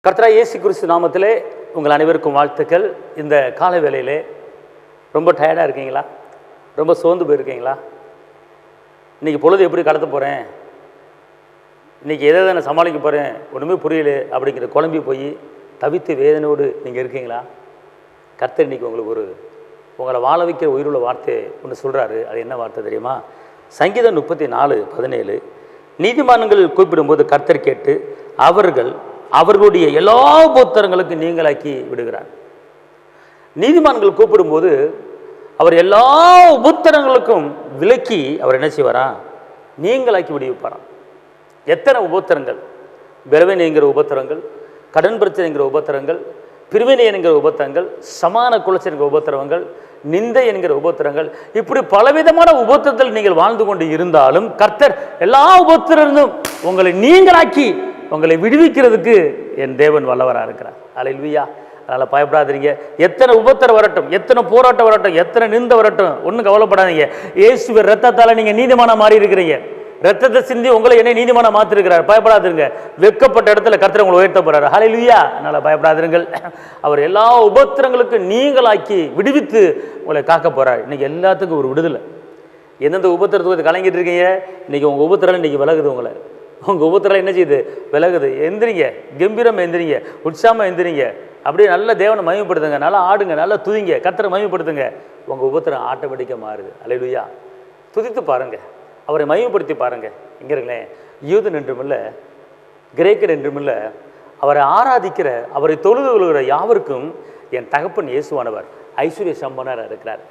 கர்த்தராகிய இயேசு கிறிஸ்து நாமத்திலே உங்கள் அனைவருக்கும் வாழ்த்துக்கள். இந்த காலை வேளையிலே ரொம்ப டயர்டாக இருக்கீங்களா? ரொம்ப சோர்ந்து போயிருக்கீங்களா? இன்றைக்கி பொழுது எப்படி கடத்த போகிறேன், இன்றைக்கி எதை நான் சமாளிக்க போகிறேன், ஒன்றுமே புரியல அப்படிங்கிற குழம்பி போய் தவித்து வேதனையோடு நீங்கள் இருக்கீங்களா? கர்த்தர் இன்றைக்கி உங்களுக்கு உங்களை வாழ வைக்கிற உயிருள்ள வார்த்தை ஒன்று சொல்கிறாரு. அது என்ன வார்த்தை தெரியுமா? சங்கீதம் 34:17 நீதிமான்கள் கூப்பிடும்போது கர்த்தர் கேட்டு அவர்களுடைய எல்லா உபத்திரங்களுக்கும் நீங்களாக்கி விடுகிறார். நீதிமான்கள் கூப்பிடும்போது அவர் எல்லா உபத்திரங்களுக்கும் விலக்கி அவர் என்ன செய்வாரா? நீங்களாக்கி விடுவிப்பாராம். எத்தனை உபத்திரங்கள்! விரவனை என்கிற உபத்திரங்கள், கடன் பிரச்சனை என்கிற உபத்திரங்கள், பிரிவினை என்கிற உபத்திரங்கள், சமான குலைச்சல் என்கிற உபத்திரவங்கள், நிந்தை என்கிற உபத்திரங்கள், இப்படி பலவிதமான உபத்திரத்தில் நீங்கள் வாழ்ந்து கொண்டு இருந்தாலும் கர்த்தர் எல்லா உபத்திரங்களும் உங்களை நீங்களாக்கி உங்களை விடுவிக்கிறதுக்கு என் தேவன் வல்லவராக இருக்கிறார். அல்லேலூயா. அதனால் பயப்படாதீங்க. எத்தனை உபத்திரம் வரட்டும், எத்தனை போராட்டம் வரட்டும், எத்தனை நிந்த வரட்டும், ஒன்றும் கவலைப்படாதீங்க. இயேசுவின் ரத்தத்தால் நீங்கள் நீதிமானா மாறி இருக்கிறீங்க. ரத்தத்தை சிந்தி உங்களை என்ன நீதிமானா மாற்றிருக்கிறார். பயப்படாதீங்க. வெட்கப்பட்ட இடத்துல கர்த்தர் உங்களை உயர்த்த போறாரு. ஹல்லேலூயா. அதனால் பயப்படாதீர்கள். அவர் எல்லா உபத்திரங்களுக்கும் நீங்களாக்கி விடுவித்து உங்களை காக்க போறார். இன்னைக்கு எல்லாத்துக்கும் ஒரு விடுதலை. எந்தெந்த உபத்திரத்துக்கு கலங்கிட்டு இருக்கீங்க, இன்னைக்கு உங்கள் உபத்திரம் இன்னைக்கு விலகுது. உங்கள் உபத்திரம் என்ன செய்யுது? விலகுது. எந்திரிங்க, கம்பீரம் எந்திரிங்க, உற்சாகமாக எந்திரிங்க. அப்படியே நல்ல தேவனை மகிமைப்படுத்துங்க, நல்லா ஆடுங்க, நல்லா துதிங்க, கர்த்தரை மகிமைப்படுத்துங்க. உங்கள் உபத்திரம் ஆட்டோமேட்டிக்காக மாறுது. அல்லேலூயா. துதித்து பாருங்க, அவரை மகிமைப்படுத்தி பாருங்க. இங்கே இருங்களேன், யூதன் என்றுமில்லை, கிரேக்கர் என்றுமில்லை, அவரை ஆராதிக்கிற, அவரை தொழுது கொள்கிற யாவருக்கும் என் தகப்பன் இயேசுவானவர் ஐஸ்வர்ய சம்பனராக இருக்கிறார்.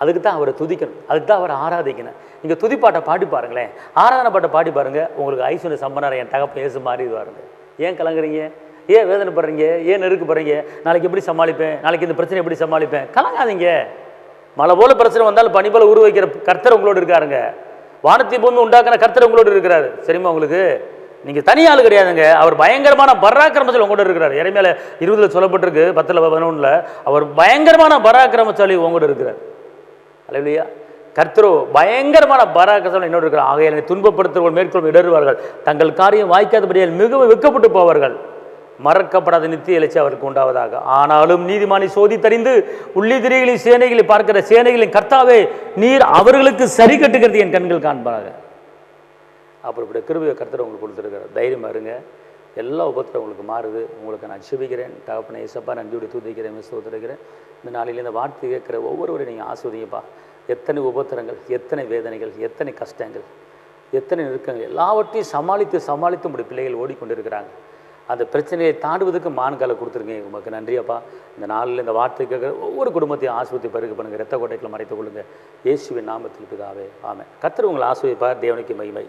அதுக்கு தான் அவரை துதிக்கணும், அதுக்கு தான் அவரை ஆராதிக்கணும். நீங்கள் துதிப்பாட்டை பாடி பாருங்களேன், ஆராதனை பாட்டை பாடி பாருங்கள், உங்களுக்கு ஐஸ்வர்ய சம்பனராக என் தகப்பன் இயேசு மாறிடுவாருங்க. ஏன் கலங்குறீங்க? ஏன் வேதனைப்படுறீங்க? ஏன் நெருக்கப்படுறீங்க? நாளைக்கு எப்படி சமாளிப்பேன், நாளைக்கு இந்த பிரச்சனை எப்படி சமாளிப்பேன்? கலங்காதீங்க. மழை போல பிரச்சனை வந்தாலும் பனி போல உருவாக்கிற கர்த்தர் உங்களோடு இருக்காருங்க. வானத்தை பூமி உண்டாக்குற கர்த்தர் உங்களோடு இருக்கிறாரு. சரிம்மா உங்களுக்கு? நீங்கள் தனி ஆள் கிடையாதுங்க. அவர் பயங்கரமான பராக்கிரமத்தில் உங்களோட இருக்கிறார். இறைமையில 20 சொல்லப்பட்டிருக்கு, 10-11 அவர் பயங்கரமான பராக்கிரமசாலி உங்களோட இருக்கிறார். அல்லேலூயா. கர்த்தரோ பயங்கரமான பராக்கிரமசாலி என்னோட இருக்கிறார். ஆகையால் துன்பப்படுத்துவர்கள் மேற்கொள்ளும் இடறுவார்கள், தங்கள் காரியம் வாய்க்காதபடியால் மிகவும் வெட்கப்பட்டு போவார்கள். மறக்கப்படாத நித்திய இலட்சி அவருக்கு உண்டாவதாக. ஆனாலும் நீதிமானை சோதித்தறிந்து உள்ளிதிரிகளின் சேனைகளை பார்க்கிற சேனைகளின் கர்த்தாவே, நீர் அவர்களுக்கு சரி கட்டுகிறது என் கண்கள் காண்பாங்க. அப்புறம் இப்படி கிருபையை கர்த்தர் உங்களுக்கு கொடுத்துருக்கிறார். தைரியமாக இருங்க. எல்லா உபத்திரம் உங்களுக்கு மாறுது. உங்களுக்கு நான் செபிக்கிறேன். தகப்பனை இயேசப்பா நன்றியோடு துதிக்கிறேன், ஸ்தோத்திரிக்கிறேன். இந்த நாளில் இந்த வார்த்தை கேட்குற ஒவ்வொருவரையும் நீங்கள் ஆஸ்வதிங்கப்பா. எத்தனை உபத்திரங்கள், எத்தனை வேதனைகள், எத்தனை கஷ்டங்கள், எத்தனை நெருக்கங்கள், எல்லாவற்றையும் சமாளித்து உங்களுடைய பிள்ளைகள் ஓடிக்கொண்டிருக்கிறாங்க. அந்த பிரச்சனையை தாண்டுவதற்கு மான்காலை கொடுத்துருங்க. உங்களுக்கு நன்றியப்பா. இந்த நாளில் இந்த வார்த்தை கேட்குற ஒவ்வொரு குடும்பத்தையும் ஆஸ்வதி பருகு பண்ணுங்கள். இரத்த கோட்டைகளை மறைத்துக் கொள்ளுங்கள். இயேசுவின் நாமத்தில் பிதாவே, ஆமென். கர்த்தர் உங்களை ஆஸ்வதிப்பார். தேவனுக்கு மகிமை.